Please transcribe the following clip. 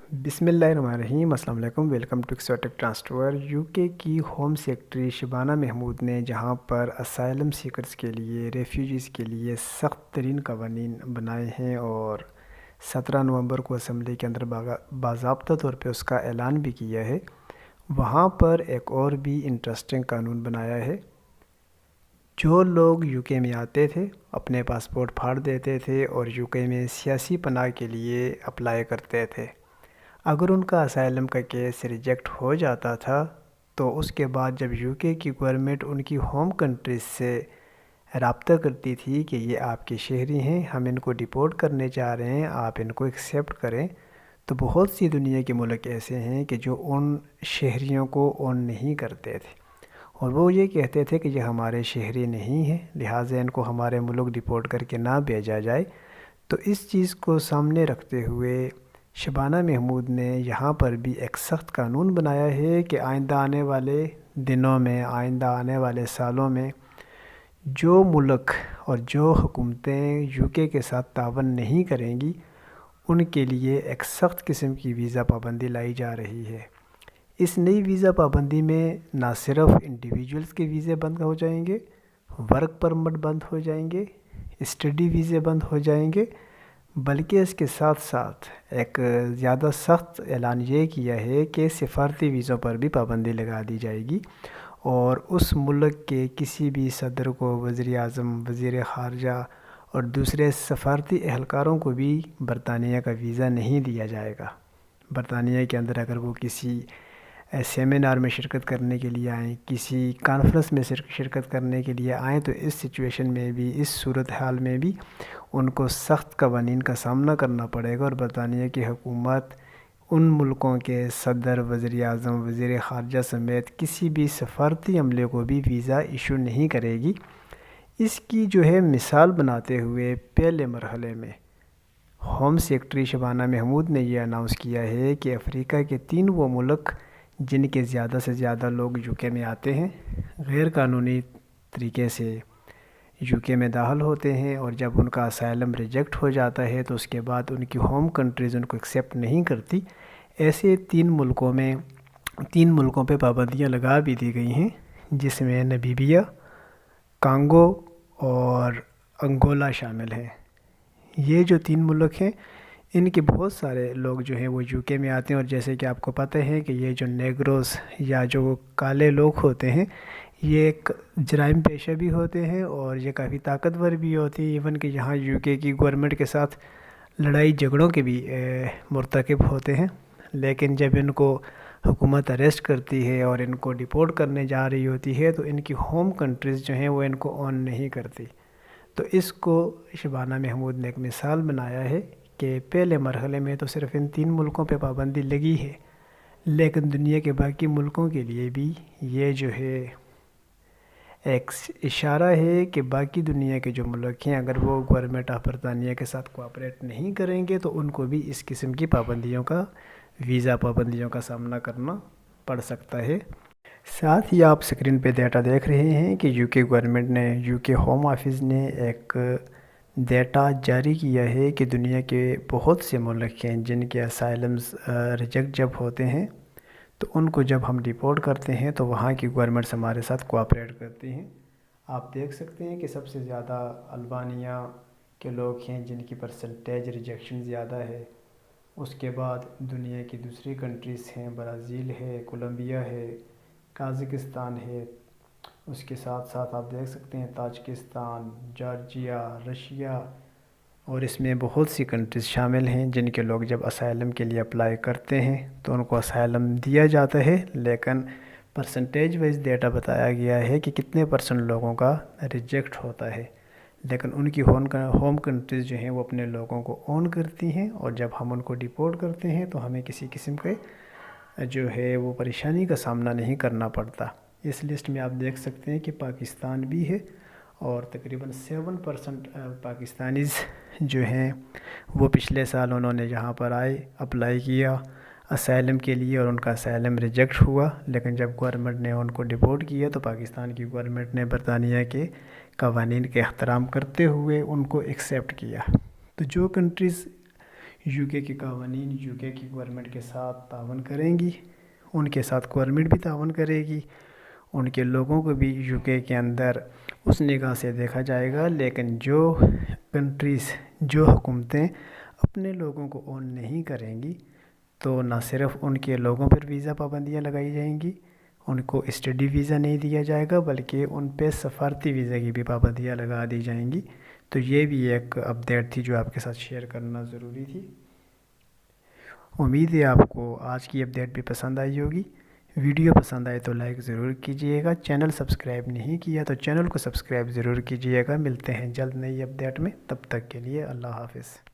بسم اللہ الرحمن الرحیم۔ السلام علیکم، ویلکم ٹو ایکسوٹک ٹرانسٹور۔ یو کے کی ہوم سیکرٹری شبانہ محمود نے جہاں پر اسائلم سیکرز کے لیے، ریفیوجیز کے لیے سخت ترین قوانین بنائے ہیں اور 17 نومبر کو اسمبلی کے اندر باضابطہ طور پہ اس کا اعلان بھی کیا ہے، وہاں پر ایک اور بھی انٹرسٹنگ قانون بنایا ہے۔ جو لوگ یو کے میں آتے تھے اپنے پاسپورٹ پھاڑ دیتے تھے اور یو کے میں سیاسی پناہ کے لیے اپلائی کرتے تھے، اگر ان کا اسائلم کا کیس ریجیکٹ ہو جاتا تھا تو اس کے بعد جب یو کے کی گورنمنٹ ان کی ہوم کنٹریز سے رابطہ کرتی تھی کہ یہ آپ کے شہری ہیں، ہم ان کو ڈیپورٹ کرنے چاہ رہے ہیں، آپ ان کو ایکسیپٹ کریں، تو بہت سی دنیا کے ملک ایسے ہیں کہ جو ان شہریوں کو اون نہیں کرتے تھے اور وہ یہ کہتے تھے کہ یہ ہمارے شہری نہیں ہیں، لہٰذا ان کو ہمارے ملک ڈیپورٹ کر کے نہ بھیجا جائے۔ تو اس چیز کو سامنے رکھتے ہوئے شبانہ محمود نے یہاں پر بھی ایک سخت قانون بنایا ہے کہ آئندہ آنے والے دنوں میں، آئندہ آنے والے سالوں میں جو ملک اور جو حکومتیں یو کے ساتھ تعاون نہیں کریں گی، ان کے لیے ایک سخت قسم کی ویزا پابندی لائی جا رہی ہے۔ اس نئی ویزا پابندی میں نہ صرف انڈیویجولز کے ویزے بند ہو جائیں گے، ورک پرمٹ بند ہو جائیں گے، اسٹڈی ویزے بند ہو جائیں گے، بلکہ اس کے ساتھ ساتھ ایک زیادہ سخت اعلان یہ کیا ہے کہ سفارتی ویزوں پر بھی پابندی لگا دی جائے گی اور اس ملک کے کسی بھی صدر کو، وزیر اعظم، وزیر خارجہ اور دوسرے سفارتی اہلکاروں کو بھی برطانیہ کا ویزا نہیں دیا جائے گا۔ برطانیہ کے اندر اگر وہ کسی سیمینار میں شرکت کرنے کے لیے آئیں، کسی کانفرنس میں شرکت کرنے کے لیے آئیں، تو اس سچویشن میں بھی، اس صورتحال میں بھی ان کو سخت قوانین کا سامنا کرنا پڑے گا اور برطانیہ کی حکومت ان ملکوں کے صدر، وزیر اعظم، وزیر خارجہ سمیت کسی بھی سفارتی عملے کو بھی ویزا ایشو نہیں کرے گی۔ اس کی مثال بناتے ہوئے پہلے مرحلے میں ہوم سیکرٹری شبانہ محمود نے یہ اناؤنس کیا ہے کہ افریقہ کے 3 وہ ملک جن کے زیادہ سے زیادہ لوگ یو کے میں آتے ہیں، غیر قانونی طریقے سے یو کے میں داخل ہوتے ہیں اور جب ان کا اسائلم ریجیکٹ ہو جاتا ہے تو اس کے بعد ان کی ہوم کنٹریز ان کو ایکسیپٹ نہیں کرتی، ایسے 3 ملکوں پہ پابندیاں لگا بھی دی گئی ہیں، جس میں نمیبیا، کانگو اور انگولا شامل ہیں۔ یہ جو 3 ملک ہیں، ان کے بہت سارے لوگ وہ یو کے میں آتے ہیں اور جیسے کہ آپ کو پتہ ہے کہ یہ جو نیگروز یا جو کالے لوگ ہوتے ہیں، یہ ایک جرائم پیشہ بھی ہوتے ہیں اور یہ کافی طاقتور بھی ہوتی ہے، ایون کہ یہاں یو کے کی گورنمنٹ کے ساتھ لڑائی جھگڑوں کے بھی مرتکب ہوتے ہیں، لیکن جب ان کو حکومت اریسٹ کرتی ہے اور ان کو ڈیپورٹ کرنے جا رہی ہوتی ہے تو ان کی ہوم کنٹریز وہ ان کو اون نہیں کرتی۔ تو اس کو شبانہ محمود نے ایک مثال بنایا ہے کہ پہلے مرحلے میں تو صرف ان 3 ملکوں پہ پابندی لگی ہے، لیکن دنیا کے باقی ملکوں کے لیے بھی یہ ایک اشارہ ہے کہ باقی دنیا کے جو ملک ہیں، اگر وہ گورنمنٹ آف برطانیہ کے ساتھ کوآپریٹ نہیں کریں گے تو ان کو بھی اس قسم کی پابندیوں کا، ویزا پابندیوں کا سامنا کرنا پڑ سکتا ہے۔ ساتھ ہی آپ سکرین پہ ڈیٹا دیکھ رہے ہیں کہ یو کے گورنمنٹ نے، یو کے ہوم آفس نے ایک ڈیٹا جاری کیا ہے کہ دنیا کے بہت سے ملک ہیں جن کے اسائلمز ریجیکٹ جب ہوتے ہیں تو ان کو جب ہم ڈیپورٹ کرتے ہیں تو وہاں کی گورنمنٹس ہمارے ساتھ کوآپریٹ کرتی ہیں۔ آپ دیکھ سکتے ہیں کہ سب سے زیادہ البانیہ کے لوگ ہیں جن کی پرسنٹیج ریجیکشن زیادہ ہے، اس کے بعد دنیا کی دوسری کنٹریز ہیں، برازیل ہے، کولمبیا ہے، قازقستان ہے، اس کے ساتھ ساتھ آپ دیکھ سکتے ہیں تاجکستان، جارجیا، رشیا، اور اس میں بہت سی کنٹریز شامل ہیں جن کے لوگ جب اسائلم کے لیے اپلائی کرتے ہیں تو ان کو اسائلم دیا جاتا ہے، لیکن پرسنٹیج وائز ڈیٹا بتایا گیا ہے کہ کتنے % لوگوں کا ریجیکٹ ہوتا ہے، لیکن ان کی ہوم کنٹریز وہ اپنے لوگوں کو اون کرتی ہیں اور جب ہم ان کو ڈیپورٹ کرتے ہیں تو ہمیں کسی قسم کے وہ پریشانی کا سامنا نہیں کرنا پڑتا۔ اس لسٹ میں آپ دیکھ سکتے ہیں کہ پاکستان بھی ہے اور تقریباً 7% پاکستانیز وہ پچھلے سال انہوں نے یہاں پر آئے، اپلائی کیا اسائلم کے لیے اور ان کا اسائلم ریجیکٹ ہوا، لیکن جب گورنمنٹ نے ان کو ڈیپورٹ کیا تو پاکستان کی گورنمنٹ نے برطانیہ کے قوانین کے احترام کرتے ہوئے ان کو ایکسیپٹ کیا۔ تو جو کنٹریز یو کے کے قوانین یو کے کی گورنمنٹ کے ساتھ تعاون کریں گی، ان کے ساتھ گورنمنٹ بھی تعاون کرے گی، ان کے لوگوں کو بھی یو کے اندر اس نگاہ سے دیکھا جائے گا۔ لیکن جو کنٹریز، جو حکومتیں اپنے لوگوں کو اون نہیں کریں گی تو نہ صرف ان کے لوگوں پر ویزا پابندیاں لگائی جائیں گی، ان کو اسٹڈی ویزا نہیں دیا جائے گا، بلکہ ان پہ سفارتی ویزا کی بھی پابندیاں لگا دی جائیں گی۔ تو یہ بھی ایک اپڈیٹ تھی جو آپ کے ساتھ شیئر کرنا ضروری تھی۔ امید ہے آپ کو آج کی اپڈیٹ بھی پسند آئی ہوگی۔ ویڈیو پسند آئے تو لائک ضرور کیجئے گا، چینل سبسکرائب نہیں کیا تو چینل کو سبسکرائب ضرور کیجئے گا۔ ملتے ہیں جلد نئی اپڈیٹ میں، تب تک کے لیے اللہ حافظ۔